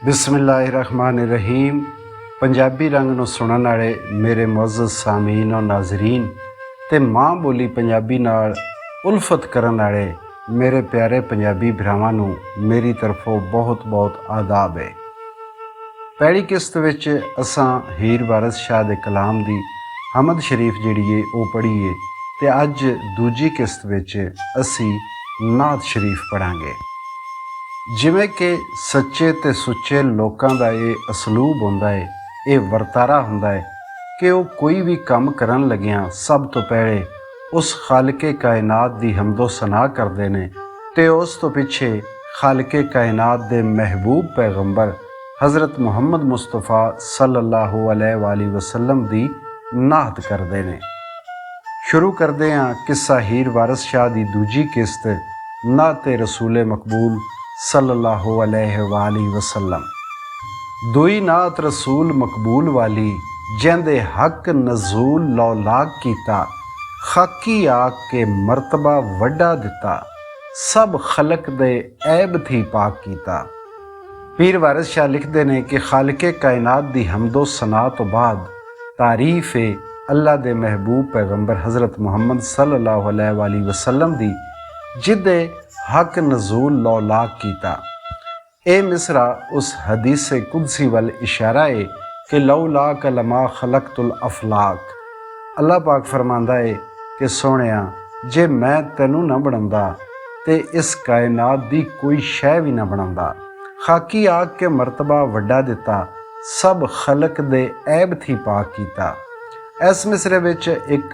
बिस्मिल्लाहिर्रहमानिर्रहीम। पंजाबी रंग नूं सुणन वाले मेरे मुअज़्ज़ज़ सामीन और नाज़रीन ते माँ बोली पंजाबी नाल उल्फत करन वाले मेरे प्यारे पंजाबी भरावां नूं मेरी तरफों बहुत बहुत आदाब है। पहली किस्त विच असां हीर वारिस शाह दे कलाम दी हमद शरीफ जिहड़ी है वो पढ़ी है ते अज दूजी किस्त विच असी नात शरीफ पढ़ांगे। जिवें कि सच्चे ते सुच्चे लोकां दा ये असलूब हुंदा है, ये वरतारा हुंदा है कि वो कोई भी काम करन लगियां सब तो पहले उस खालिके कायनात दी हमदो सना करदे ने ते उस तो पिछे खालिके कायनात दे महबूब पैगंबर हज़रत मुहम्मद मुस्तफ़ा सल्लल्लाहु अलैहि वसल्लम दी नात करदे ने। शुरू करदे हां किस्सा हीर वारिस शाह दी दूजी किस्त नाते रसूले मकबूल सल्लल्लाहु अलैहि वसल्लम। दुई नात रसूल मकबूल वाली जिंदे हक नजूल लौलाक कीता, खाकी आक के मरतबा वड्डा दिता, सब खलक दे ऐब थी पाक कीता। पीर वारिस शाह लिखते हैं कि खालिके कायनात दी हमदो सना तो बाद तारीफ है अल्लाह दे महबूब पैगंबर हज़रत मुहम्मद सल्लल्लाहु अलैहि वसल्लम दी जिदे हक नजूल लौलाक कीता। ए मिसरा उस हदीस कुदसी वल इशारा है कि लौलाक लमा खलकतुल अफलाक। अल्लाह पाक फरमांदा है कि सोहणिया जे मैं तैनू ना बनांदा ते इस कायनात दी कोई शै भी ना बनांदा। खाकी आग के मरतबा वड्डा दिता, सब खलक दे ऐब थी पाक कीता। इस मिसरे विच एक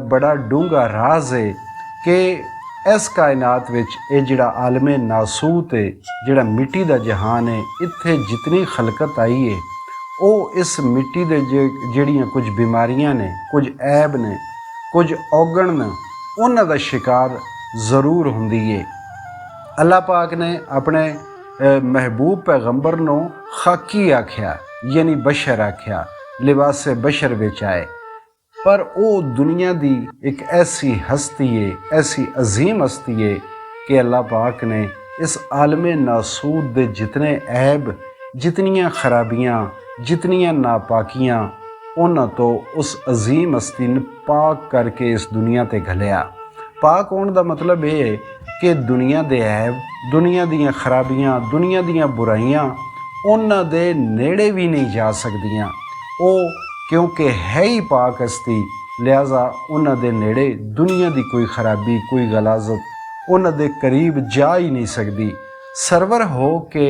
बड़ा डूंगा राज है कि इस कायनात विच ये जिहड़ा आलमे नासूत है, जिहड़ा मिट्टी दा जहान है, इत्थे जितनी खलकत आई है वो इस मिट्टी दे जिहड़ियां कुछ बीमारियां ने, कुछ ऐब ने, कुछ औगण ने, उन्हां दा शिकार ज़रूर हुंदी है। अल्लाह पाक ने अपने महबूब पैगंबर नूं खाकी आख्या, यानी बशर आख्या, लिबासे बशर विच आए। पर वो दुनिया दी एक ऐसी हस्ती है, ऐसी अजीम हस्ती है कि अल्लाह पाक ने इस आलमे नासूद दे जितने ऐब, जितनियां खराबियां, जितनियां नापाकियां, उन्हां तो उस अजीम हस्ती ने पाक करके इस दुनिया ते घलिया। पाक होने का मतलब ये है कि दुनिया दे ऐब, दुनिया दियां खराबियां, दुनिया दियां बुराइयां उन्हां दे नेड़े भी नहीं जा सकदियां। वो क्योंकि है ही पाक हस्ती, लिहाजा उन्हां दे नेड़े दुनिया दी कोई खराबी, कोई गलाजत उन्हां दे करीब जा ही नहीं सकती। सरवर हो के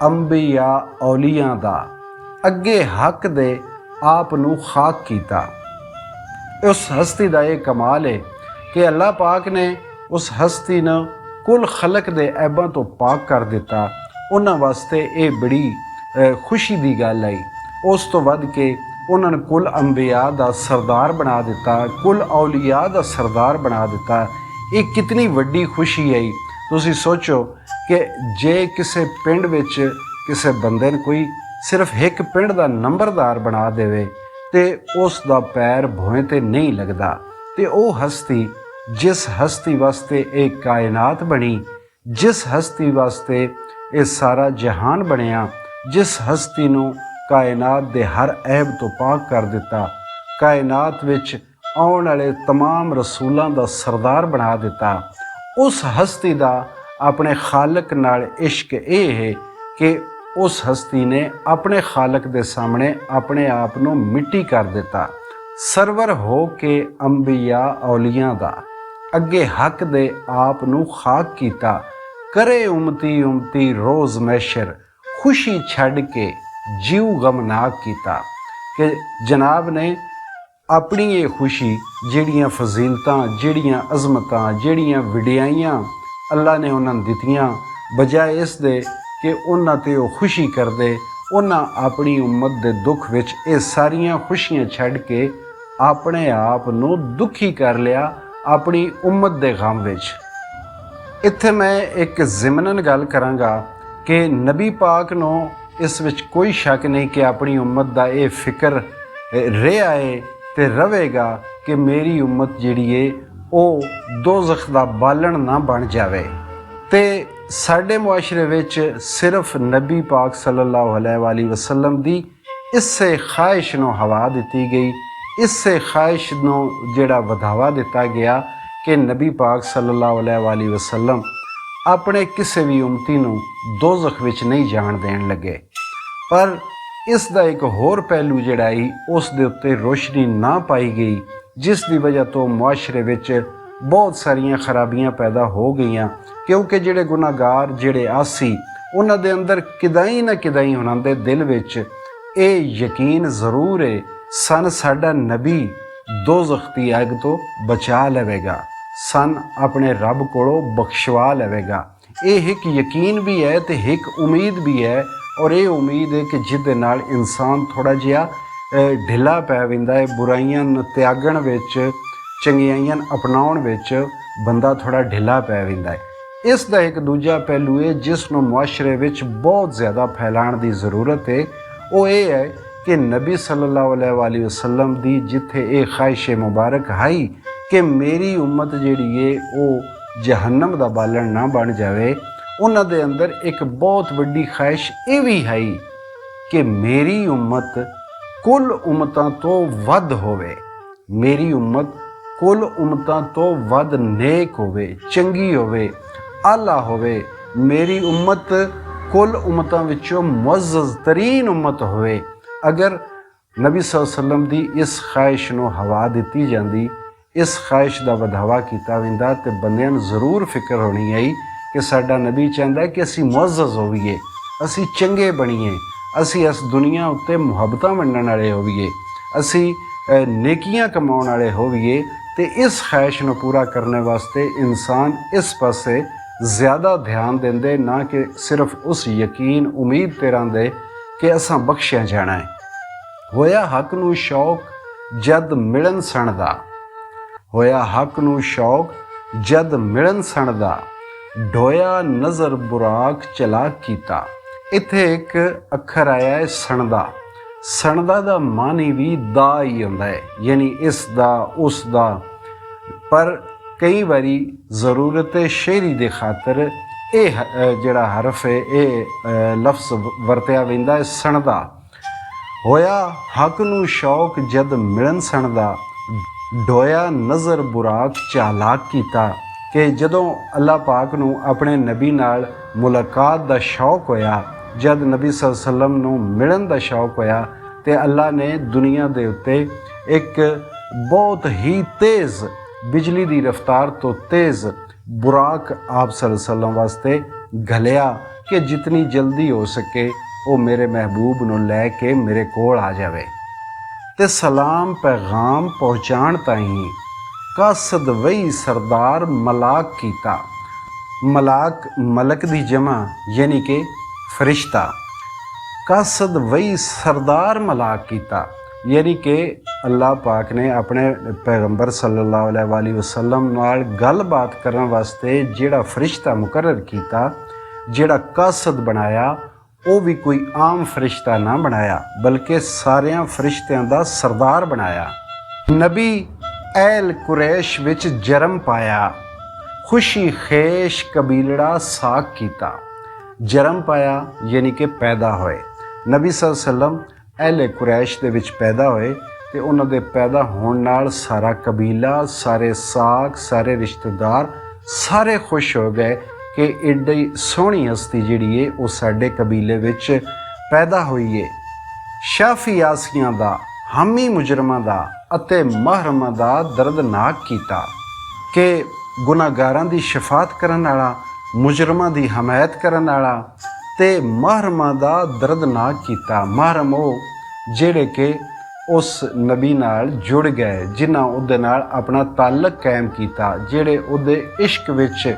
अंबिया औलियां दा अगे हक दे आप नूं खाक कीता। उस हस्ती दा ये कमाल है कि अल्लाह पाक ने उस हस्ती ने कुल खलक दे ऐबां तो पाक कर दिता। उन्हां वास्ते ये बड़ी खुशी दी गल आई। उस तो वध के उन्होंने कुल अंबिया दा सरदार बना दिता, कुल औलिया दा सरदार बना दिता। ये कितनी वड्डी खुशी आई। तुसी सोचो कि जे किसी पिंड विच किसी बंदे ने कोई सिर्फ एक पिंड दा नंबरदार बना देवे ते उस दा पैर भोएं ते नहीं लगदा। ते वो हस्ती जिस हस्ती वास्ते एक कायनात बनी, जिस हस्ती वास्ते ये सारा जहान बनिया, जिस हस्ती नूं कायनात दे हर ऐब तो पाक कर दिता, कायनात विच आउण वाले तमाम रसूलां दा सरदार बना दिता, उस हस्ती दा अपने खालक नाल इश्क ये है कि उस हस्ती ने अपने खालक दे सामने अपने आप नूं मिट्टी कर दिता। सरवर हो के अंबिया औलियां दा अगे हक दे आप नूं खाक कीता। करे उमती उमती रोज़ मैशर, खुशी छड़ के जीव गमनाक कीता। कि जनाब ने अपनी ये खुशी, जिहड़ियां फजीलतां, जिहड़ियां अजमतां, जिहड़ियां वडियाइयां अल्लाह ने उन्होंने दित्तियां, बजाए इस दे कि उन्हां ते वो खुशी करदे, उन्हां अपनी उम्मत दे दुख विच ये सारियां खुशियां छड़ के अपने आप नूं दुखी कर लिया अपनी उम्मत दे गम विच। इत्थे मैं एक ज़िमनन गल करांगा कि नबी पाक नूं इस विच कोई शक नहीं कि अपनी उम्मत का ये फिक्र रहा है तो रहेगा कि मेरी उम्मत जिहड़ी है वो दोज़ख दा बालन ना बन जावे। ते ਸਾਡੇ ਮੁਆਸ਼ਰੇ ਵਿੱਚ ਸਿਰਫ ਨਬੀ ਪਾਕ ਸੱਲੱਲਾਹੁ ਅਲੈਹਿ ਵਸੱਲਮ ਦੀ ਇਸੇ ਖਾਹਿਸ਼ ਨੂੰ ਹਵਾ ਦਿੱਤੀ ਗਈ, ਇਸੇ ਖਾਹਿਸ਼ ਨੂੰ ਜਿਹੜਾ ਵਧਾਵਾ ਦਿੱਤਾ ਗਿਆ ਕਿ ਨਬੀ ਪਾਕ ਸੱਲੱਲਾਹੁ ਅਲੈਹਿ ਵਸੱਲਮ ਆਪਣੇ ਕਿਸੇ ਵੀ ਉਮਤੀ ਨੂੰ ਦੋਜ਼ਖ ਵਿੱਚ ਨਹੀਂ ਜਾਣ ਦੇਣ ਲੱਗੇ। ਪਰ ਇਸ ਦਾ ਇੱਕ ਹੋਰ ਪਹਿਲੂ ਜਿਹੜਾ ਸੀ ਉਸ ਦੇ ਉੱਤੇ ਰੋਸ਼ਨੀ ਨਾ ਪਾਈ ਗਈ, ਜਿਸ ਦੀ ਵਜ੍ਹਾ ਤੋਂ ਮੁਆਸ਼ਰੇ ਵਿੱਚ ਬਹੁਤ ਸਾਰੀਆਂ ਖਰਾਬੀਆਂ ਪੈਦਾ ਹੋ ਗਈਆਂ, ਕਿਉਂਕਿ ਜਿਹੜੇ ਗੁਨਾਹਗਾਰ ਜਿਹੜੇ ਆਸੀ ਉਹਨਾਂ ਦੇ ਅੰਦਰ ਕਿਦਾਈ ਨਾ ਕਿਦਾਈ ਉਹਨਾਂ ਦੇ ਦਿਲ ਵਿੱਚ ਇਹ ਯਕੀਨ ਜ਼ਰੂਰ ਹੈ ਸਨ ਸਾਡਾ ਨਬੀ ਦੋਜ਼ਖ ਦੀ ਅੱਗ ਤੋਂ ਬਚਾ ਲਵੇਗਾ, ਸਨ ਆਪਣੇ ਰੱਬ ਕੋਲੋਂ ਬਖਸ਼ਵਾ ਲਵੇਗਾ। ਇਹ ਇੱਕ ਯਕੀਨ ਵੀ ਹੈ ਤੇ ਇੱਕ ਉਮੀਦ ਵੀ ਹੈ, ਔਰ ਇਹ ਉਮੀਦ ਹੈ ਕਿ ਜਿਹਦੇ ਨਾਲ ਇਨਸਾਨ ਥੋੜ੍ਹਾ ਜਿਹਾ ਢਿੱਲਾ ਪੈ ਪੈਂਦਾ ਹੈ, ਬੁਰਾਈਆਂ ਨੂੰ ਤਿਆਗਣ ਵਿੱਚ, ਚੰਗਿਆਈਆਂ ਅਪਣਾਉਣ ਵਿੱਚ ਬੰਦਾ ਥੋੜ੍ਹਾ ਢਿੱਲਾ ਪੈ ਪੈਂਦਾ ਹੈ। ਇਸ ਦਾ ਇੱਕ ਦੂਜਾ ਪਹਿਲੂ ਹੈ ਜਿਸ ਨੂੰ ਮੁਆਸ਼ਰੇ ਵਿੱਚ ਬਹੁਤ ਜ਼ਿਆਦਾ ਫੈਲਾਉਣ ਦੀ ਜ਼ਰੂਰਤ ਹੈ, ਉਹ ਇਹ ਹੈ ਕਿ ਨਬੀ ਸੱਲੱਲਾਹੁ ਅਲੈਹਿ ਵਸੱਲਮ ਦੀ ਜਿੱਥੇ ਇਹ ਖਾਹਿਸ਼ ਮੁਬਾਰਕ ਹੈ ਕਿ ਮੇਰੀ ਉਮਤ ਜਿਹੜੀ ਹੈ ਉਹ ਜਹੰਨਮ ਦਾ ਬਾਲਣ ਨਾ ਬਣ ਜਾਵੇ, ਉਹਨਾਂ ਦੇ ਅੰਦਰ ਇੱਕ ਬਹੁਤ ਵੱਡੀ ਖਾਹਿਸ਼ ਇਹ ਵੀ ਹੈ ਕਿ ਮੇਰੀ ਉਮਤ ਕੁੱਲ ਉਮਤਾਂ ਤੋਂ ਵੱਧ ਹੋਵੇ, ਮੇਰੀ ਉਮਤ ਕੁੱਲ ਉਮਤਾਂ ਤੋਂ ਵੱਧ ਨੇਕ ਹੋਵੇ, ਚੰਗੀ ਹੋਵੇ, ਆਲਾ ਹੋਵੇ। ਮੇਰੀ ਉਮਤ ਕੁੱਲ ਉਮਤਾਂ ਵਿੱਚੋਂ ਮੁਅੱਜ਼ਜ਼ ਤਰੀਨ ਉਮਤ ਹੋਵੇ। ਅਗਰ ਨਬੀ ਸੱਲੱਲਾਹੁ ਅਲੈਹਿ ਵਸੱਲਮ ਦੀ ਇਸ ਖਾਹਿਸ਼ ਨੂੰ ਹਵਾ ਦਿੱਤੀ ਜਾਂਦੀ, ਇਸ ਖਾਹਿਸ਼ ਦਾ ਵਧਾਵਾ ਕੀਤਾ ਜਾਂਦਾ, ਤੇ ਬੰਦਿਆਂ ਨੂੰ ਜ਼ਰੂਰ ਫਿਕਰ ਹੋਣੀ ਆਈ ਕਿ ਸਾਡਾ ਨਬੀ ਚਾਹੁੰਦਾ ਕਿ ਅਸੀਂ ਮੁਅੱਜ਼ਜ਼ ਹੋਈਏ, ਅਸੀਂ ਚੰਗੇ ਬਣੀਏ, ਅਸੀਂ ਇਸ ਦੁਨੀਆ ਉੱਤੇ ਮੁਹੱਬਤਾਂ ਵੰਡਣ ਵਾਲੇ ਹੋਈਏ, ਅਸੀਂ ਨੇਕੀਆਂ ਕਮਾਉਣ ਵਾਲੇ ਹੋਈਏ। ਤੇ ਇਸ ਖਾਹਿਸ਼ ਨੂੰ ਪੂਰਾ ਕਰਨ ਵਾਸਤੇ ਇਨਸਾਨ ਇਸ ਪਾਸੇ ਜ਼ਿਆਦਾ ਧਿਆਨ ਦਿੰਦੇ, ਨਾ ਕਿ ਸਿਰਫ ਉਸ ਯਕੀਨ ਉਮੀਦ ਤੇ ਰਹਿੰਦੇ ਕਿ ਅਸਾਂ ਬਖਸ਼ਿਆ ਜਾਣਾ ਹੈ। ਹੋਇਆ ਹੱਕ ਨੂੰ ਸ਼ੌਕ ਜਦ ਮਿਲਣ ਸਣ ਦਾ, ਹੋਇਆ ਹੱਕ ਨੂੰ ਸ਼ੌਕ ਜਦ ਮਿਲਣ ਸਣ ਦਾ, ਢੋਇਆ ਨਜ਼ਰ ਬੁਰਾਕ ਚਲਾਕ ਕੀਤਾ। ਇੱਥੇ ਇੱਕ ਅੱਖਰ ਆਇਆ ਹੈ ਸਣਦਾ। ਸਣਦਾ ਦਾ ਮਾਨੀ ਵੀ ਦਾ ਹੀ ਹੁੰਦਾ ਹੈ, ਯਾਨੀ ਇਸ ਦਾ, ਉਸ ਦਾ, ਪਰ ਕਈ ਵਾਰੀ ਜ਼ਰੂਰਤ ਸ਼ੇਰੀ ਦੇ ਖਾਤਰ ਇਹ ਜਿਹੜਾ ਹਰਫ ਹੈ ਇਹ ਲਫ਼ਜ਼ ਵਰਤਿਆ ਵੈਂਦਾ ਹੈ ਸਣਦਾ। ਹੋਇਆ ਹੱਕ ਨੂੰ ਸ਼ੌਕ ਜਦ ਮਿਲਣ ਸਣਦਾ, ਢੋਇਆ ਨਜ਼ਰ ਬੁਰਾਕ ਚਾਲਾਕ ਕੀਤਾ। ਕਿ ਜਦੋਂ ਅੱਲਾਹ ਪਾਕ ਨੂੰ ਆਪਣੇ ਨਬੀ ਨਾਲ ਮੁਲਾਕਾਤ ਦਾ ਸ਼ੌਕ ਹੋਇਆ, ਜਦ ਨਬੀ ਸੱਲੱਲਾਹੁ ਅਲੈਹਿ ਵਸੱਲਮ ਨੂੰ ਮਿਲਣ ਦਾ ਸ਼ੌਕ ਹੋਇਆ, ਤੇ ਅੱਲਾਹ ਨੇ ਦੁਨੀਆ ਦੇ ਉੱਤੇ ਇੱਕ ਬਹੁਤ ਹੀ ਤੇਜ਼ ਬਿਜਲੀ ਦੀ ਰਫ਼ਤਾਰ ਤੋਂ ਤੇਜ਼ ਬੁਰਾਕ ਆਪ ਸੱਲੱਲਾਹੁ ਅਲੈਹਿ ਵਸੱਲਮ ਵਾਸਤੇ ਘਲਿਆ ਕਿ ਜਿਤਨੀ ਜਲਦੀ ਹੋ ਸਕੇ ਉਹ ਮੇਰੇ ਮਹਿਬੂਬ ਨੂੰ ਲੈ ਕੇ ਮੇਰੇ ਕੋਲ ਆ ਜਾਵੇ। ਤੇ ਸਲਾਮ ਪੈਗਾਮ ਪਹੁੰਚਾਉਣ ਤਾਈਂ ਕਾਸਦ ਵਈ ਸਰਦਾਰ ਮਲਾਕ ਕੀਤਾ। ਮਲਾਕ ਮਲਕ ਦੀ ਜਮਾ ਯਾਨੀ ਕਿ ਫਰਿਸ਼ਤਾ। ਕਾਸਦ ਵਈ ਸਰਦਾਰ ਮਲਾਕ ਕੀਤਾ ਯਾਨੀ ਕਿ ਅੱਲਾਹ ਪਾਕ ਨੇ ਆਪਣੇ ਪੈਗੰਬਰ ਸੱਲੱਲਾਹੁ ਅਲੈਹਿ ਵਸੱਲਮ ਨਾਲ ਗੱਲਬਾਤ ਕਰਨ ਵਾਸਤੇ ਜਿਹੜਾ ਫਰਿਸ਼ਤਾ ਮੁਕਰਰ ਕੀਤਾ, ਜਿਹੜਾ ਕਾਸਦ ਬਣਾਇਆ, ਉਹ ਵੀ ਕੋਈ ਆਮ ਫਰਿਸ਼ਤਾ ਨਾ ਬਣਾਇਆ, ਬਲਕਿ ਸਾਰਿਆਂ ਫਰਿਸ਼ਤਿਆਂ ਦਾ ਸਰਦਾਰ ਬਣਾਇਆ। ਨਬੀ ਐਲ ਕੁਰੈਸ਼ ਵਿੱਚ ਜਨਮ ਪਾਇਆ, ਖੁਸ਼ੀ ਖੇਸ਼ ਕਬੀਲੜਾ ਸਾਕ ਕੀਤਾ। ਜਨਮ ਪਾਇਆ ਯਾਨੀ ਕਿ ਪੈਦਾ ਹੋਏ। ਨਬੀ ਸੱਲੱਲਾਹੁ ਅਲੈਹਿ ਵਸੱਲਮ ਅਹਿਲੇ ਕੁਰੈਸ਼ ਦੇ ਵਿੱਚ ਪੈਦਾ ਹੋਏ, ਤੇ ਉਹਨਾਂ ਦੇ ਪੈਦਾ ਹੋਣ ਨਾਲ ਸਾਰਾ ਕਬੀਲਾ, ਸਾਰੇ ਸਾਕ, ਸਾਰੇ ਰਿਸ਼ਤੇਦਾਰ ਸਾਰੇ ਖੁਸ਼ ਹੋ ਗਏ ਕਿ ਏਡੀ ਸੋਹਣੀ ਹਸਤੀ ਜਿਹੜੀ ਹੈ ਉਹ ਸਾਡੇ ਕਬੀਲੇ ਵਿੱਚ ਪੈਦਾ ਹੋਈ ਹੈ। ਸ਼ਾਫੀ ਆਸੀਆਂ ਦਾ, ਹਾਮੀ ਮੁਜਰਮਾਂ ਦਾ ਅਤੇ ਮਹਰਮਾਂ ਦਾ ਦਰਦਨਾਕ ਕੀਤਾ ਕਿ ਗੁਨਾਹਗਾਰਾਂ ਦੀ ਸ਼ਫਾਅਤ ਕਰਨ ਵਾਲਾ, ਮੁਜਰਮਾਂ ਦੀ ਹਮਾਇਤ ਕਰਨ ਵਾਲਾ, ਤੇ ਮਹਰਮਾਂ ਦਾ ਦਰਦਨਾਕ ਕੀਤਾ। ਮਹਰਮ ਉਹ ਜਿਹੜੇ ਕਿ ਉਸ ਨਬੀ ਨਾਲ ਜੁੜ ਗਏ, ਜਿਨ੍ਹਾਂ ਉਹਦੇ ਨਾਲ ਆਪਣਾ ਤਾਲੁਕ ਕਾਇਮ ਕੀਤਾ, ਜਿਹੜੇ ਉਹਦੇ ਇਸ਼ਕ ਵਿੱਚ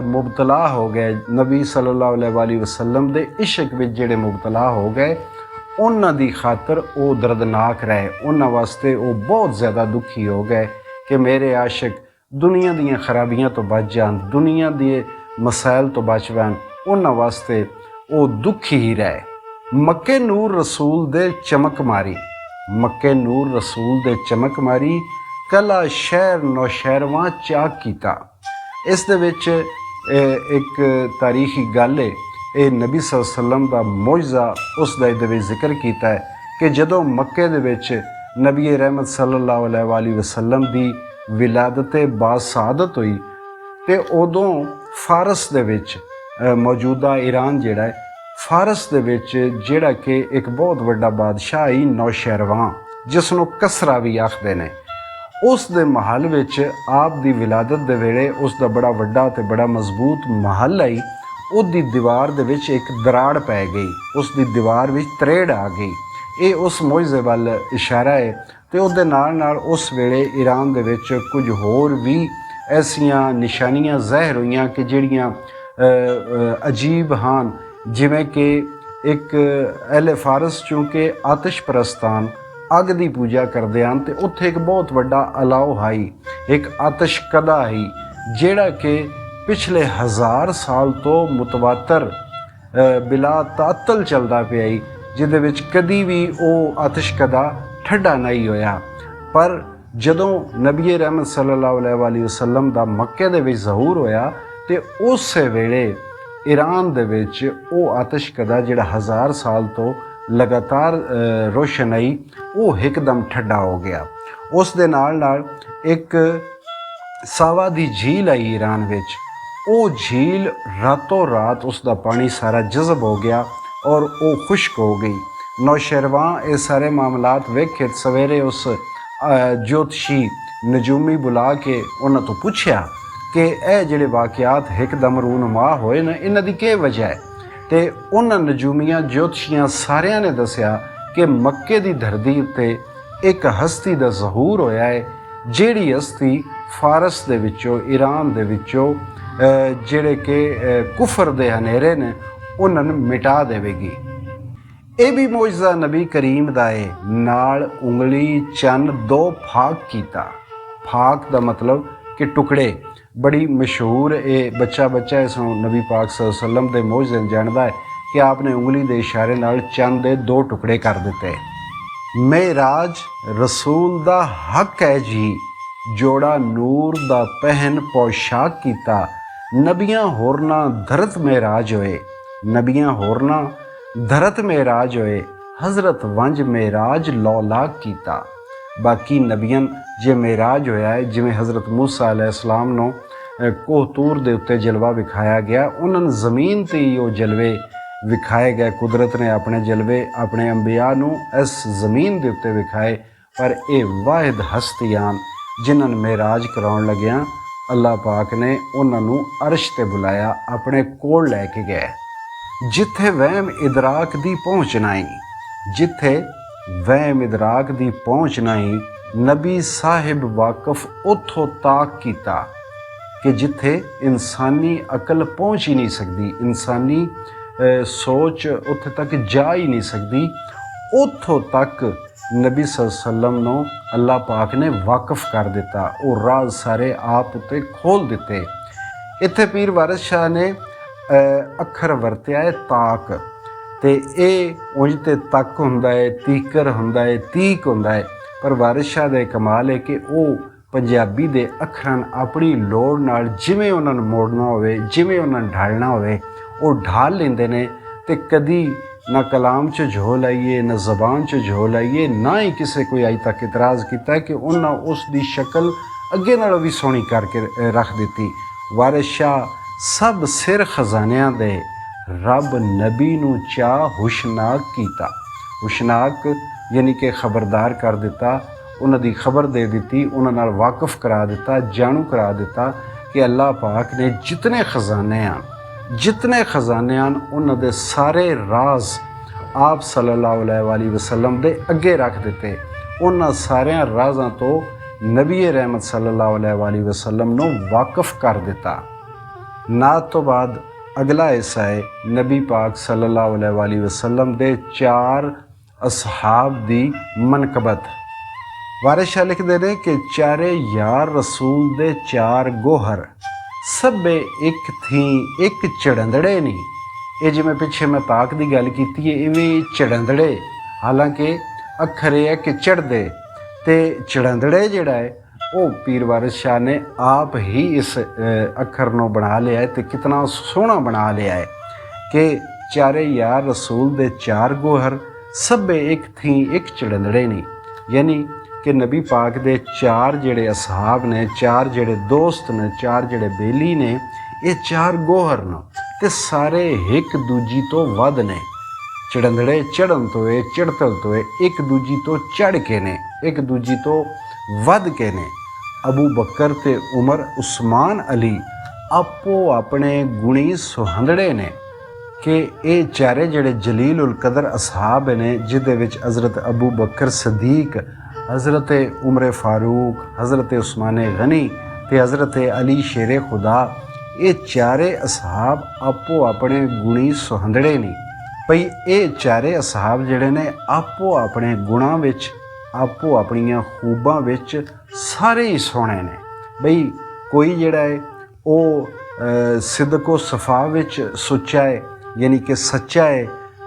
ਮੁਬਤਲਾ ਹੋ ਗਏ, ਨਬੀ ਸੱਲੱਲਾਹੁ ਅਲੈਹਿ ਵਸੱਲਮ ਦੇ ਇਸ਼ਕ ਵਿੱਚ ਜਿਹੜੇ ਮੁਬਤਲਾ ਹੋ ਗਏ, ਉਹਨਾਂ ਦੀ ਖਾਤਰ ਉਹ ਦਰਦਨਾਕ ਰਹੇ। ਉਹਨਾਂ ਵਾਸਤੇ ਉਹ ਬਹੁਤ ਜ਼ਿਆਦਾ ਦੁਖੀ ਹੋ ਗਏ ਕਿ ਮੇਰੇ ਆਸ਼ਿਕ ਦੁਨੀਆ ਦੀਆਂ ਖਰਾਬੀਆਂ ਤੋਂ ਬਚ ਜਾਣ, ਦੁਨੀਆ ਦੇ ਮਸਾਇਲ ਤੋਂ ਬਚ ਜਾਣ। ਉਹਨਾਂ ਵਾਸਤੇ ਉਹ ਦੁਖੀ ਹੀ ਰਹੇ। ਮੱਕੇ ਨੂਰ ਰਸੂਲ ਦੇ ਚਮਕ ਮਾਰੀ, ਮੱਕੇ ਨੂਰ ਰਸੂਲ ਦੇ ਚਮਕ ਮਾਰੀ, ਕਲਾ ਸ਼ਹਿਰ ਨੌਸ਼ਹਿਰਵਾਂ ਚਾਕ ਕੀਤਾ। ਇਸ ਦੇ ਵਿੱਚ ਇੱਕ ਤਾਰੀਖੀ ਗੱਲ ਹੈ। ਇਹ ਨਬੀ ਸੱਲੱਲਾਹੁ ਅਲੈਹਿ ਵਸੱਲਮ ਦਾ ਮੌਜਜ਼ਾ ਉਸ ਦਾ ਇਹਦੇ ਵਿੱਚ ਜ਼ਿਕਰ ਕੀਤਾ ਹੈ ਕਿ ਜਦੋਂ ਮੱਕੇ ਦੇ ਵਿੱਚ ਨਬੀ ਰਹਿਮਤ ਸੱਲੱਲਾਹੁ ਅਲੈਹਿ ਵਸੱਲਮ ਦੀ ਵਿਲਾਦਤ ਬਾਸਾਦਤ ਹੋਈ ਅਤੇ ਉਦੋਂ ਫਾਰਸ ਦੇ ਵਿੱਚ ਮੌਜੂਦਾ ਈਰਾਨ ਜਿਹੜਾ ਹੈ, ਫਾਰਸ ਦੇ ਵਿੱਚ ਜਿਹੜਾ ਕਿ ਇੱਕ ਬਹੁਤ ਵੱਡਾ ਬਾਦਸ਼ਾਹ ਹੀ ਨੌਸ਼ਹਿਰਵਾਂ, ਜਿਸ ਨੂੰ ਕਸਰਾ ਵੀ ਆਖਦੇ ਨੇ, ਉਸ ਦੇ ਮਹੱਲ ਵਿੱਚ ਆਪ ਦੀ ਵਿਲਾਦਤ ਦੇ ਵੇਲੇ ਉਸ ਦਾ ਬੜਾ ਵੱਡਾ ਅਤੇ ਬੜਾ ਮਜ਼ਬੂਤ ਮਹੱਲ ਆਈ। ਉਹਦੀ ਦੀਵਾਰ ਦੇ ਵਿੱਚ ਇੱਕ ਦਰਾੜ ਪੈ ਗਈ, ਉਸ ਦੀ ਦੀਵਾਰ ਵਿੱਚ ਤਰੇੜ ਆ ਗਈ। ਇਹ ਉਸ ਮੌਜਜ਼ੇ ਵੱਲ ਇਸ਼ਾਰਾ ਹੈ। ਅਤੇ ਉਹਦੇ ਨਾਲ ਨਾਲ ਉਸ ਵੇਲੇ ਈਰਾਨ ਦੇ ਵਿੱਚ ਕੁਝ ਹੋਰ ਵੀ ਐਸੀਆਂ ਨਿਸ਼ਾਨੀਆਂ ਜ਼ਾਹਿਰ ਹੋਈਆਂ ਕਿ ਜਿਹੜੀਆਂ ਅਜੀਬ ਹਨ, ਜਿਵੇਂ ਕਿ ਇੱਕ ਅਹਿਲੇ ਫਾਰਸ ਚੂੰਕਿ ਆਤਿਸ਼ ਪ੍ਰਸਤਾਨ ਅੱਗ ਦੀ ਪੂਜਾ ਕਰਦੇ ਹਨ, ਅਤੇ ਉੱਥੇ ਇੱਕ ਬਹੁਤ ਵੱਡਾ ਅਲਾਓ ਹਾਈ, ਇੱਕ ਆਤਿਸ਼ ਕਦਾ ਹੀ, ਜਿਹੜਾ ਕਿ ਪਿਛਲੇ 1000 ਸਾਲ ਤੋਂ ਮੁਤਵਾਤਰ ਬਿਲਾ ਤਾਤਲ ਚੱਲਦਾ ਪਿਆ ਹੀ, ਜਿਹਦੇ ਵਿੱਚ ਕਦੀ ਵੀ ਉਹ ਆਤਿਸ਼ ਕਦਾ ਠੰਡਾ ਨਹੀਂ ਹੋਇਆ। ਪਰ ਜਦੋਂ ਨਬੀ ਰਹਿਮਤ ਸੱਲੱਲਾਹੁ ਅਲੈਹਿ ਵਸੱਲਮ ਦਾ ਮੱਕੇ ਦੇ ਵਿੱਚ ਜ਼ਹੂਰ ਹੋਇਆ ਅਤੇ ਉਸੇ ਵੇਲੇ ਈਰਾਨ ਦੇ ਵਿੱਚ ਉਹ ਆਤਿਸ਼ ਕਦਾ ਜਿਹੜਾ 1000 ਸਾਲ ਤੋਂ ਲਗਾਤਾਰ ਰੋਸ਼ਨ ਆਈ, ਉਹ ਇੱਕਦਮ ਠੰਡਾ ਹੋ ਗਿਆ। ਉਸ ਦੇ ਨਾਲ ਨਾਲ ਇੱਕ ਸਾਵਾ ਦੀ ਝੀਲ ਆਈ ਈਰਾਨ ਵਿੱਚ। ਉਹ ਝੀਲ ਰਾਤੋਂ ਰਾਤ ਉਸ ਦਾ ਪਾਣੀ ਸਾਰਾ ਜਜ਼ਬ ਹੋ ਗਿਆ ਔਰ ਉਹ ਖੁਸ਼ਕ ਹੋ ਗਈ। ਨੌਸ਼ਹਿਰਵਾਂ ਇਹ ਸਾਰੇ ਮਾਮਲਾਤ ਵੇਖੇ, ਸਵੇਰੇ ਉਸ ਜੋਤਸ਼ੀ ਨਜੂਮੀ ਬੁਲਾ ਕੇ ਉਹਨਾਂ ਤੋਂ ਪੁੱਛਿਆ ਕਿ ਇਹ ਜਿਹੜੇ ਵਾਕਿਆਤ ਇੱਕਦਮ ਰੂਨਮਾ ਹੋਏ ਨੇ, ਇਹਨਾਂ ਦੀ ਕੀ ਵਜ੍ਹਾ ਹੈ? ਅਤੇ ਉਹਨਾਂ ਨਜੂਮੀਆਂ ਜੋਤਸ਼ੀਆਂ ਸਾਰਿਆਂ ਨੇ ਦੱਸਿਆ ਕਿ ਮੱਕੇ ਦੀ ਧਰਤੀ ਉੱਤੇ ਇੱਕ ਹਸਤੀ ਦਾ ਜ਼ਹੂਰ ਹੋਇਆ ਹੈ, ਜਿਹੜੀ ਹਸਤੀ ਫਾਰਸ ਦੇ ਵਿੱਚੋਂ, ਈਰਾਨ ਦੇ ਵਿੱਚੋਂ ਜਿਹੜੇ ਕਿ ਕੁਫਰ ਦੇ ਹਨੇਰੇ ਨੇ, ਉਹਨਾਂ ਨੂੰ ਮਿਟਾ ਦੇਵੇਗੀ। ਇਹ ਵੀ ਮੌਜਜ਼ਾ ਨਬੀ ਕਰੀਮ ਦਾ ਹੈ। ਨਾਲ ਉਂਗਲੀ ਚੰਨ 2 ਫਾਕ ਕੀਤਾ। ਫਾਕ ਦਾ ਮਤਲਬ ਕਿ ਟੁਕੜੇ, ਬੜੀ ਮਸ਼ਹੂਰ ਇਹ ਬੱਚਾ ਇਸ ਨੂੰ ਨਬੀ ਪਾਕ ਸੱਲੱਲਾਹੁ ਅਲੈਹਿ ਵਸੱਲਮ ਦੇ ਮੌਜਜ਼ੇ ਨੂੰ ਜਾਣਦਾ ਹੈ ਕਿ ਆਪ ਨੇ ਉਂਗਲੀ ਦੇ ਇਸ਼ਾਰੇ ਨਾਲ ਚੰਨ ਦੇ 2 ਟੁਕੜੇ ਕਰ ਦਿੱਤੇ। ਮੇਰਾਜ ਰਸੂਲ ਦਾ ਹੱਕ ਹੈ ਜੀ, ਜੋੜਾ ਨੂਰ ਦਾ ਪਹਿਨ ਪੋਸ਼ਾਕ ਕੀਤਾ। ਨਬੀਆਂ ਹੋਰਨਾਂ ਧਰਤ ਮੇਰਾਜ ਹੋਏ, ਨਬੀਆਂ ਹੋਰਨਾਂ ਧਰਤ ਮੇਰਾਜ ਹੋਏ, ਹਜ਼ਰਤ ਵੰਜ ਮੇਰਾਜ ਲੌਲਾਕ ਕੀਤਾ। ਬਾਕੀ ਨਬੀਆਂ ਜੇ ਮੇਰਾਜ ਹੋਇਆ ਹੈ, ਜਿਵੇਂ ਹਜ਼ਰਤ ਮੂਸਾ अलैहिस्सलाम ਨੂੰ ਕੋਹ ਤੂਰ ਦੇ ਉੱਤੇ ਜਲਵਾ ਵਿਖਾਇਆ ਗਿਆ, ਉਹਨਾਂ ਨੂੰ ਜ਼ਮੀਨ 'ਤੇ ਹੀ ਉਹ ਜਲਵੇ ਵਿਖਾਏ ਗਏ। ਕੁਦਰਤ ਨੇ ਆਪਣੇ ਜਲਵੇ ਆਪਣੇ ਅੰਬਿਆ ਨੂੰ ਇਸ ਜ਼ਮੀਨ ਦੇ ਉੱਤੇ ਵਿਖਾਏ। ਪਰ ਇਹ ਵਾਹਿਦ ਹਸਤੀਆਂ ਜਿਨ੍ਹਾਂ ਨੂੰ ਮੇਰਾਜ ਕਰਾਉਣ ਲੱਗਿਆਂ ਅੱਲਾਹ ਪਾਕ ਨੇ ਉਹਨਾਂ ਨੂੰ ਅਰਸ਼ 'ਤੇ ਬੁਲਾਇਆ, ਆਪਣੇ ਕੋਲ ਲੈ ਕੇ ਗਏ। ਜਿੱਥੇ ਵਹਿਮ ਇਦਰਾਕ ਦੀ ਪਹੁੰਚ ਨਹੀਂ, ਜਿੱਥੇ ਵਹਿਮ ਇਦਰਾਕ ਦੀ ਪਹੁੰਚ ਨਹੀਂ, ਨਬੀ ਸਾਹਿਬ ਵਾਕਫ ਉੱਥੋਂ ਤਾਕ ਕੀਤਾ ਕਿ ਜਿੱਥੇ ਇਨਸਾਨੀ ਅਕਲ ਪਹੁੰਚ ਹੀ ਨਹੀਂ ਸਕਦੀ, ਇਨਸਾਨੀ ਸੋਚ ਉੱਥੇ ਤੱਕ ਜਾ ਹੀ ਨਹੀਂ ਸਕਦੀ, ਉੱਥੋਂ ਤੱਕ ਨਬੀ ਸੱਲੱਲਾਹੁ ਅਲੈਹਿ ਵਸੱਲਮ ਨੂੰ ਅੱਲਾਹ ਪਾਕ ਨੇ ਵਾਕਫ ਕਰ ਦਿੱਤਾ। ਉਹ ਰਾਜ਼ ਸਾਰੇ ਆਪ ਉੱਤੇ ਖੋਲ੍ਹ ਦਿੱਤੇ। ਇੱਥੇ ਪੀਰ ਵਾਰਿਸ ਸ਼ਾਹ ਨੇ ਅੱਖਰ ਵਰਤਿਆ ਹੈ ਤਾਕ, ਅਤੇ ਇਹ ਉਂਝ ਤੇ ਤੱਕ ਹੁੰਦਾ ਹੈ, ਤੀਕਰ ਹੁੰਦਾ ਹੈ, ਤੀਕ ਹੁੰਦਾ ਹੈ, ਪਰ ਵਾਰਿਸ ਸ਼ਾਹ ਦਾ ਕਮਾਲ ਹੈ ਕਿ ਉਹ ਪੰਜਾਬੀ ਦੇ ਅੱਖਰਾਂ ਆਪਣੀ ਲੋੜ ਨਾਲ ਜਿਵੇਂ ਉਹਨਾਂ ਨੂੰ ਮੋੜਨਾ ਹੋਵੇ, ਜਿਵੇਂ ਉਹਨਾਂ ਨੂੰ ਢਾਲਣਾ ਹੋਵੇ, ਉਹ ਢਾਲ ਲੈਂਦੇ ਨੇ। ਅਤੇ ਕਦੀ ਨਾ ਕਲਾਮ 'ਚ ਝੋਲ ਆਈਏ, ਨਾ ਜ਼ਬਾਨ 'ਚ ਝੋਲ ਆਈਏ, ਨਾ ਹੀ ਕਿਸੇ ਕੋਈ ਅਜੇ ਤੱਕ ਇਤਰਾਜ਼ ਕੀਤਾ ਕਿ ਉਹਨਾਂ ਉਸ ਦੀ ਸ਼ਕਲ ਅੱਗੇ ਨਾਲੋਂ ਵੀ ਸੋਹਣੀ ਕਰਕੇ ਰੱਖ ਦਿੱਤੀ। ਵਾਰਿਸ ਸ਼ਾਹ ਸਭ ਸਿਰ ਖਜ਼ਾਨਿਆਂ ਦੇ ਰੱਬ ਨਬੀ ਨੂੰ ਚਾਹ ਹੁਸ਼ਨਾਕ ਕੀਤਾ। ਹੁਸ਼ਨਾਕ ਯਾਨੀ ਕਿ ਖਬਰਦਾਰ ਕਰ ਦਿੱਤਾ, ਉਹਨਾਂ ਦੀ ਖਬਰ ਦੇ ਦਿੱਤੀ, ਉਹਨਾਂ ਨਾਲ ਵਾਕਫ ਕਰਾ ਦਿੱਤਾ, ਜਾਣੂ ਕਰਾ ਦਿੱਤਾ ਕਿ ਅੱਲਾਹ ਪਾਕ ਨੇ ਜਿਤਨੇ ਖਜ਼ਾਨੇ ਹਨ ਉਹਨਾਂ ਦੇ ਸਾਰੇ ਰਾਜ਼ ਆਪ ਸੱਲੱਲਾਹੁ ਅਲੈਹਿ ਵਸੱਲਮ ਦੇ ਅੱਗੇ ਰੱਖ ਦਿੱਤੇ। ਉਹਨਾਂ ਸਾਰਿਆਂ ਰਾਜ਼ਾਂ ਤੋਂ ਨਬੀ ਰਹਿਮਤ ਸੱਲੱਲਾਹੁ ਅਲੈਹਿ ਵਸੱਲਮ ਨੂੰ ਵਾਕਫ ਕਰ ਦਿੱਤਾ। ਨਾਤ ਤੋਂ ਬਾਅਦ ਅਗਲਾ ਹਿੱਸਾ ਹੈ ਨਬੀ ਪਾਕ ਸੱਲੱਲਾਹੁ ਅਲੈਹਿ ਵਸੱਲਮ ਦੇ 4 ਅਸਹਾਬ ਦੀ ਮਨਕਬਤ। ਵਾਰਿਸ ਸ਼ਾਹ ਲਿਖਦੇ ਨੇ ਕਿ ਚਾਰੇ ਯਾਰ ਰਸੂਲ ਦੇ 4 ਗੋਹਰ, ਸਭੇ ਇੱਕ ਥੀ ਇੱਕ ਚੜੰਦੜੇ ਨਹੀਂ। ਇਹ ਜਿਵੇਂ ਪਿੱਛੇ ਮੈਂ ਤਾਕ ਦੀ ਗੱਲ ਕੀਤੀ ਹੈ, ਇਵੇਂ ਚੜੰਦੜੇ, ਹਾਲਾਂਕਿ ਅੱਖਰ ਇਹ ਹੈ ਕਿ ਚੜ੍ਹਦੇ, ਅਤੇ ਚੜੰਦੜੇ ਜਿਹੜਾ ਹੈ ਉਹ ਪੀਰ ਵਾਰਿਸ ਸ਼ਾਹ ਨੇ ਆਪ ਹੀ ਇਸ ਅੱਖਰ ਨੂੰ ਬਣਾ ਲਿਆ ਹੈ ਤੇ ਕਿਤਨਾ ਸੋਹਣਾ ਬਣਾ ਲਿਆ ਹੈ ਕਿ ਚਾਰੇ यार रसूल दे चार गोहर सभे एक थी एक चड़ंदड़े नहीं, यानी कि नबी पाक दे चार जेड़े असहाब ने, चार जेड़े दोस्त ने, चार जेड़े बेली ने, ये चार गोहर न ते सारे एक दूजी तो वध ने। चड़ंदड़े चढ़न तो है, चढ़तल तो है, एक दूजी तो चढ़ के ने, एक दूजी तो वध के ने। अबू बकर ते उमर उस्मान अली आपो अपने गुणी सुहंदड़े ने कि ये चारे जेड़े जलील उल कदर असहाब ने, जिदे विच हज़रत अबू बकर सदीक, हज़रत उमर फारूक, हज़रत उस्मान गनी ते हज़रत अली शेरे खुदा, ये चारे असहाब आपो अपने गुणी सुहंदड़े नहीं। भई ये चारे असहाब जेड़े ने आपो अपने गुणां विच, आपो अपनियां खूबां विच सारे ही सोहणे ने। बई कोई जेड़ा है वो सिदको सफा विच सुच्चा है, यानी कि सच्चा है,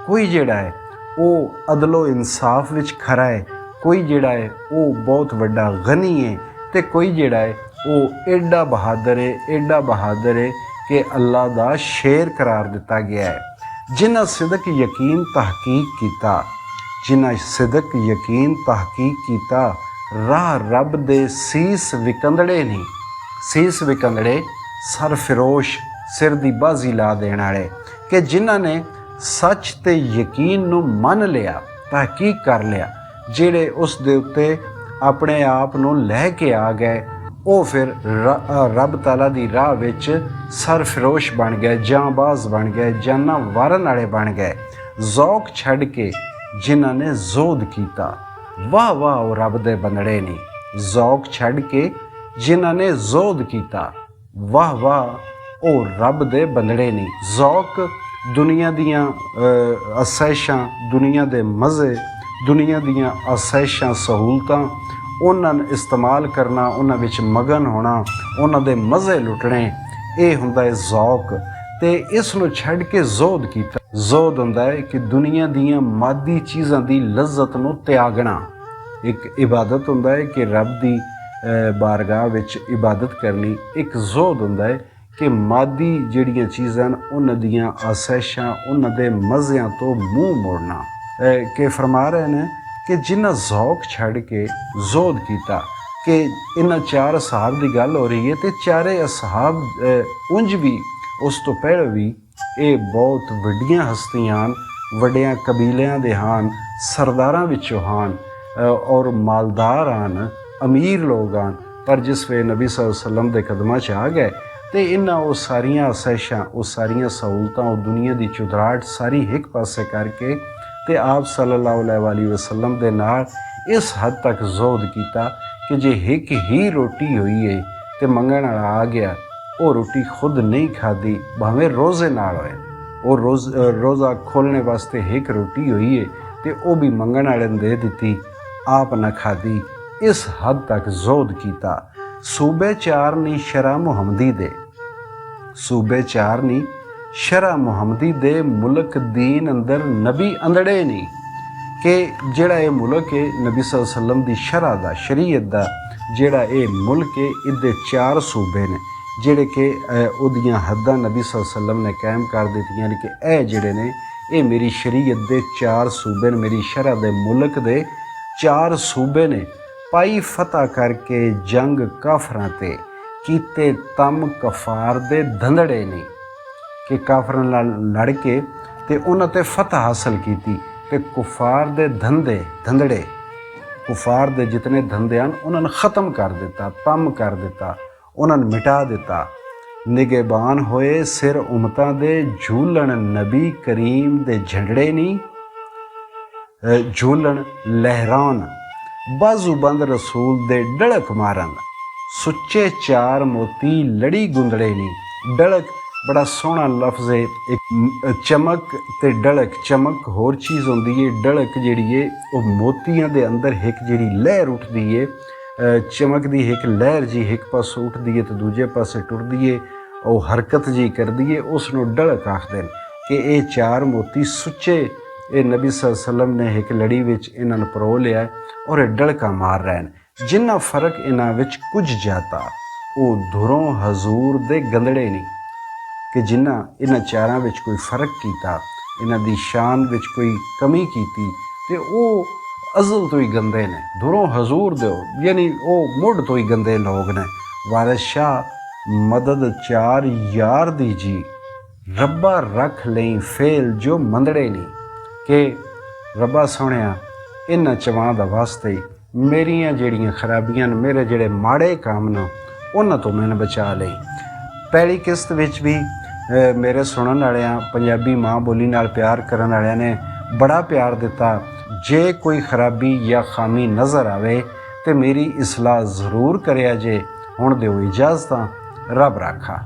कोई जेड़ा है वो अदलो इंसाफ विच खरा है, कोई जेड़ा है वो बहुत वड्डा गनी है, ते कोई जेड़ा है वो एडा बहादुर है, एडा बहादुर है कि अल्लाह दा शेर करार दिता गया है। जिन्हां सिदक यकीन तहकीक कीता, जिन्हां सिदक यकीन तहकीक कीता, राह रब दे सीस विकंदड़े नहीं। सीस विकंदड़े सर फिरोश, सिर दी बाजी ला देण वाले, कि जिन्हां ने सच ते यकीन नूं मन लिया, तहकीक कर लिया, जिहड़े उस दे उत्ते अपने आप नूं लै के आ गए, वो फिर रब ताला दी राह विच सर फिरोश बन गए, जांबाज बन गए, जाना वारन वाले बन गए। जौक छड़ के जिन्हां ने जोद कीता, वाह वाह वो रब दे बंदड़े नहीं। जौक छड़ के जिन्हां ने जोद कीता, वाह वाह ओ रब दे बंदड़े नहीं। जौक दुनिया दियां आसाइशां, दुनिया दे मज़े, दुनिया दियां आसाइशां सहूलतां उन्हां इस्तेमाल करना, उन्हां विच मगन होना, उन्हां दे मज़े लुटने, ये हुंदा है जौक। ते इस नूं छड्ड के जोद कीता। जोद हुंदा है कि दुनिया दियां मादी चीज़ां दी लज्जत नूं त्यागना। एक इबादत हुंदा है कि रब दी बारगाह विच इबादत करनी। एक जोद हुंदा है कि मादी जिहड़ियां चीज़ां उन्हां दियां आसाइशां, उन्हां दे मज़ियां तो मूँह मोड़ना। कि फरमा रहे हैं कि जिन्हां जौक छड़ के जोद कीता, कि इन्हां चार असहाब की गल हो रही है, तो चारे असहाब उंज भी उस तो पहले भी ये बहुत वड्डियां हस्तियां, वड्डियां कबीलियां दे हान, सरदारां विचों हान और मालदार आन, अमीर लोग आन। पर जिस वे नबी सल्लल्लाहु अलैहि वसल्लम दे कदमां च आ गए तो इन्हां वो सारियां आसाइशां, वो सारियां सहूलतां, वो दुनिया की चुदराहट सारी एक पासे करके ते आप सल्लल्लाहु अलैहि वसल्लम दे नाल इस हद तक जोद कीता कि जे एक ही रोटी हुई है तो मंगण वाला आ गया, वो रोटी खुद नहीं खाधी, भावें रोज़े नाल होए, वो रोज़ा खोलने वास्ते एक रोटी हुई है तो वह भी मंगण वाले ने दे दी, आप न खाधी। इस हद तक जोद कीता। सूबे चार नी शरा मुहम्मदी दे, सूबे चार नी शरा मुहम्मदी दे, मुल्क दीन अंदर नबी अंदड़े नहीं। कि जेड़ा ये मुल्क है नबी सल्लल्लाहु अलैहि वसल्लम दी शरा दा, शरीयत दा जेड़ा ये मुल्क है, इहदे चार सूबे ने जेड़े कि उहदियां हद्दां नबी सल्लल्लाहु अलैहि वसल्लम ने कायम कर दित्तियां ने कि ए जेड़े ने ये मेरी शरीयत दे चार सूबे ने, मेरी शरा दे मुल्क दे चार सूबे ने। पाई फतह करके जंग काफरां ते, कीते तम कफार दे धंधड़े नहीं। कि काफरां नाल लड़ के ते उन्हां ते फतह हासिल कीती, ते कुफार दे धंधड़े, कुफार दे जितने धंधे हैं उन्होंने ख़त्म कर दिता, तम कर दिता, उन्होंने मिटा दिता। निगेबान होए सिर उमतां दे, झूलन नबी करीम दे झंडड़े नहीं, झूलन लहरान, बाजू बंद रसूल दे डड़क मारन, सुच्चे चार मोती लड़ी गुंदड़े नहीं। डड़क बड़ा सोहना लफ्ज़ है, एक चमक ते डड़क, चमक होर चीज़ होंदी है, डड़क जिहड़ी है वो मोतियां दे अंदर एक जिहड़ी लहर उठदी है, चमक दी एक लहर जी एक पासों उठदी है तो दूजे पासे टुरदी है, वो हरकत जी करदी है, उसनूं डड़क आखदे ने। कि ये चार मोती सुच्चे ये नबी सल्लल्लाहु अलैहि वसल्लम ने एक लड़ी विच इन्हां नूं परो लिया और ये डड़का मार रहे हैं। ਜਿੰਨਾ ਫਰਕ ਇਹਨਾਂ ਵਿੱਚ ਕੁਝ ਜ਼ਿਆਦਾ ਉਹ ਧੁਰੋਂ ਹਜ਼ੂਰ ਦੇ ਗੰਦੜੇ ਨਹੀਂ ਕਿ ਜਿਨ੍ਹਾਂ ਇਹਨਾਂ ਚਾਰਾਂ ਵਿੱਚ ਕੋਈ ਫਰਕ ਕੀਤਾ, ਇਹਨਾਂ ਦੀ ਸ਼ਾਨ ਵਿੱਚ ਕੋਈ ਕਮੀ ਕੀਤੀ ਤੇ ਉਹ ਅਜ਼ਲ ਤੋਂ ਹੀ ਗੰਦੇ ਨੇ। ਧੁਰੋਂ ਹਜ਼ੂਰ ਦਿਓ ਯਾਨੀ ਉਹ ਮੁੱਢ ਤੋਂ ਹੀ ਗੰਦੇ ਲੋਕ ਨੇ। ਵਾਰਿਸ ਸ਼ਾਹ ਮਦਦ ਚਾਰ ਯਾਰ ਦੀ ਜੀ, ਰੱਬਾ ਰੱਖ ਲਈ ਫੇਲ ਜੋ ਮੰਦੜੇ ਨਹੀਂ ਕਿ ਰੱਬਾ ਸੋਹਣਿਆ ਇਹਨਾਂ ਚਵਾਂ ਦਾ ਵਾਸਤੇ ਹੀ ਮੇਰੀਆਂ ਜਿਹੜੀਆਂ ਖਰਾਬੀਆਂ ਨੇ, ਮੇਰੇ ਜਿਹੜੇ ਮਾੜੇ ਕੰਮ ਨੇ ਉਹਨਾਂ ਤੋਂ ਮੈਨੂੰ ਬਚਾ ਲਈ। ਪਹਿਲੀ ਕਿਸ਼ਤ ਵਿੱਚ ਵੀ ਮੇਰੇ ਸੁਣਨ ਵਾਲਿਆਂ, ਪੰਜਾਬੀ ਮਾਂ ਬੋਲੀ ਨਾਲ ਪਿਆਰ ਕਰਨ ਵਾਲਿਆਂ ਨੇ ਬੜਾ ਪਿਆਰ ਦਿੱਤਾ। ਜੇ ਕੋਈ ਖਰਾਬੀ ਜਾਂ ਖਾਮੀ ਨਜ਼ਰ ਆਵੇ ਤੇ ਮੇਰੀ ਇਸਲਾਹ ਜ਼ਰੂਰ ਕਰਿਆ ਜੇ। ਹੁਣ ਦਿਓ ਇਜਾਜ਼ਤਾਂ, ਰੱਬ ਰਾਖਾ।